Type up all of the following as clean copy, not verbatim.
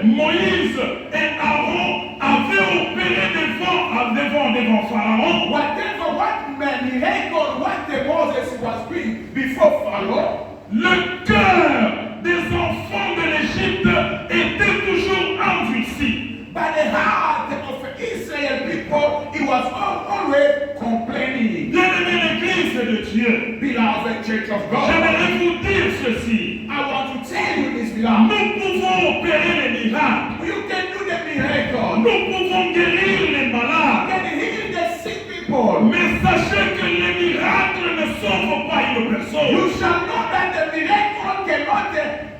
Moïse et Aaron avaient opéré devant Pharaon, what miracle, what Moses was doing before Pharaoh, le cœur des enfants de l'Égypte était toujours endurci. but the heart of Israel people, it was always complaining. Bien-aimé l'Église de Dieu, Beloved Church of God, j'aimerais vous dire ceci. I want to tell you this, beloved. Nous pouvons opérer les miracles. You can do the miracle. Nous pouvons guérir les You malades. can heal the sick people. Mais sachez que les miracles ne sauvent pas une personne. You shall know that the miracle cannot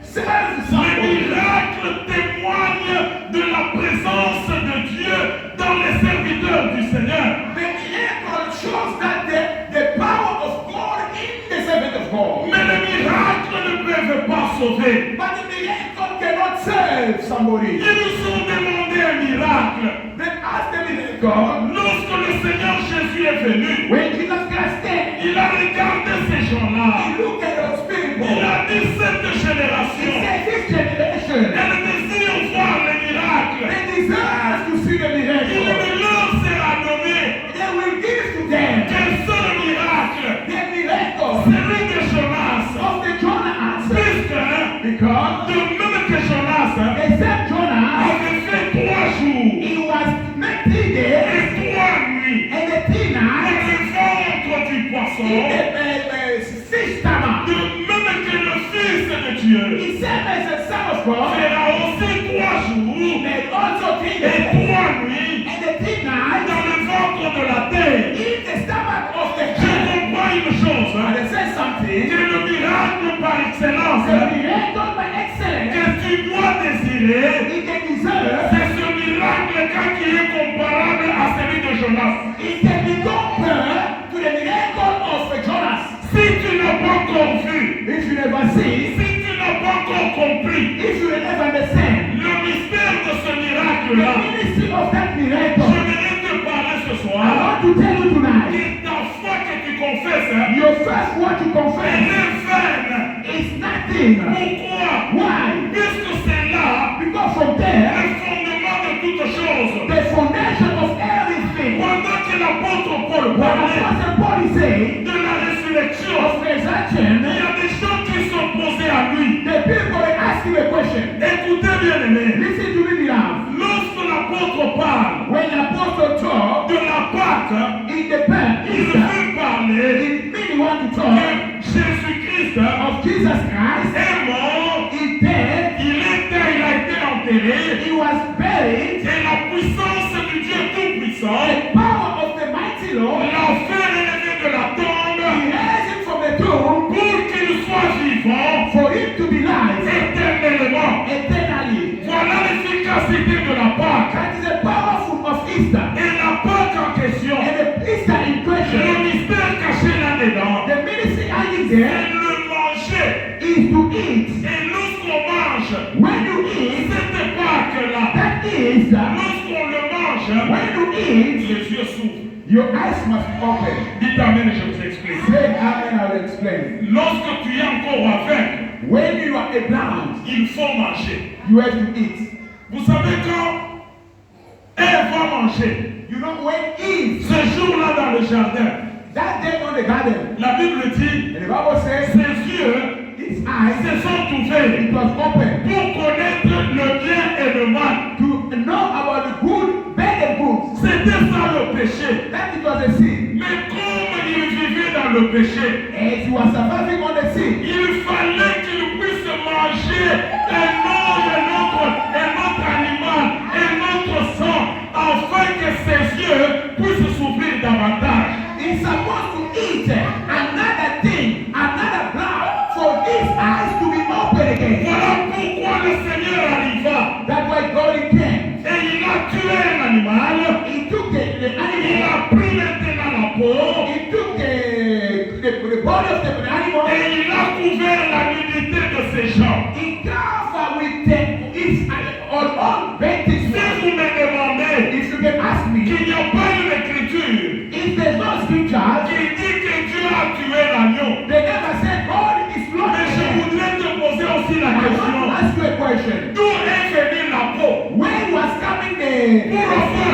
save Les somebody. miracles témoignent de la présence de Dieu dans les serviteurs du Seigneur. The miracle shows that the power of God in the servant of God. Mais les miracles ne peuvent pas sauver. But the miracle cannot save somebody. Ils nous ont demandé un miracle. They asked the miracle. Lorsque le Seigneur Jésus est venu, When Jesus Christ came, il a regardé ces gens-là. he looked at those people. Il a dit cette He génération, said, this generation, elle désire voir les miracles. they deserve to see the Il miracle. ne leur sera donné They will give to them qu'un seul miracle, the miracle celui de Jonas. of the Jonah. Puisque, Because de même que Jonas they said Jonah, avait fait 3 jours he was 3 days et 3 nuits and the 3 dans nights le ventre du in poisson, the fish stomach. de même que le Fils de Dieu He said as a son of God, fera aussi 3 jours and also 3 et days 3 nuits and the 3 nights dans le ventre de la terre. in the stomach of the Je earth. comprends une chose, And they said que something. le miracle par excellence The miracle by excellence, que tu dois désirer, it can deserve, c'est ce miracle qui est comparable à celui de Jonas. it can be compared to the miracle of Jonas. Si tu n'as pas encore vu, If you never see, si tu n'as pas encore compris if you never understand le mystère de ce the miracle-là, ministry of that je miracle, voudrais te parler ce I soir want to tell you tonight, que ta foi que tu confesses, your first word to elle confess est vaine. is nothing. Pourquoi? Why? Puisque c'est là Because from le there, fondement de toute chose. the foundation of everything. Pendant que l'apôtre Paul What parlait Apostle Paul is saying, de la résurrection, of il resurrection, y a des gens qui sont posés à lui. the people will ask you a question. Écoutez bien aimé, Listen to me, beloved. lorsque l'apôtre parle When the apostle talk de la Pâque, in the pen, il veut parler it really want to talk que Jésus-Christ of Jesus Christ. est mort, He dead, il a été enterré, he was buried, et la puissance du Dieu Tout-Puissant the power of the mighty Lord, l'a fait relever de la he tombe raised him from the tomb pour qu'il soit vivant for him to be live éternellement. eternally. Voilà l'efficacité de la Pâque. That is the powerful of Easter. Et la Pâque en question, And the Easter in le question, mystère caché là-dedans, the ministry hiding c'est there le manger. is to eat. Et lorsqu'on mange When you eat, cette Pâque-là, that is, lorsqu'on le mange, when you eat, les yeux s'ouvrent. your eyes must be open. Dites Amen, je vous explique. Say amen, I will explain. Lorsque tu es encore avec, When you are blind, il faut manger. you have to eat. Vous savez quand elle va manger, You know, when Eve, ce jour-là dans le jardin, that day on the garden, la Bible dit, and the Bible says, ses yeux his eyes, se sont ouverts it was open pour connaître le bien et le mal. to know about the good, bad and good. C'était ça le péché. That it was a sin. Mais comme il vivait dans le péché, As he was surviving on the sin, il fallait qu'il puisse manger un autre animal, un autre sang, afin que ses yeux puissent s'ouvrir davantage. he's supposed to eat another thing, another blood, for his eyes to be open again. Voilà pourquoi le Seigneur arriva That's why God came. et il a tué un animal. He took the Il animal, a pris maintenant la peau he took the mais pour avoir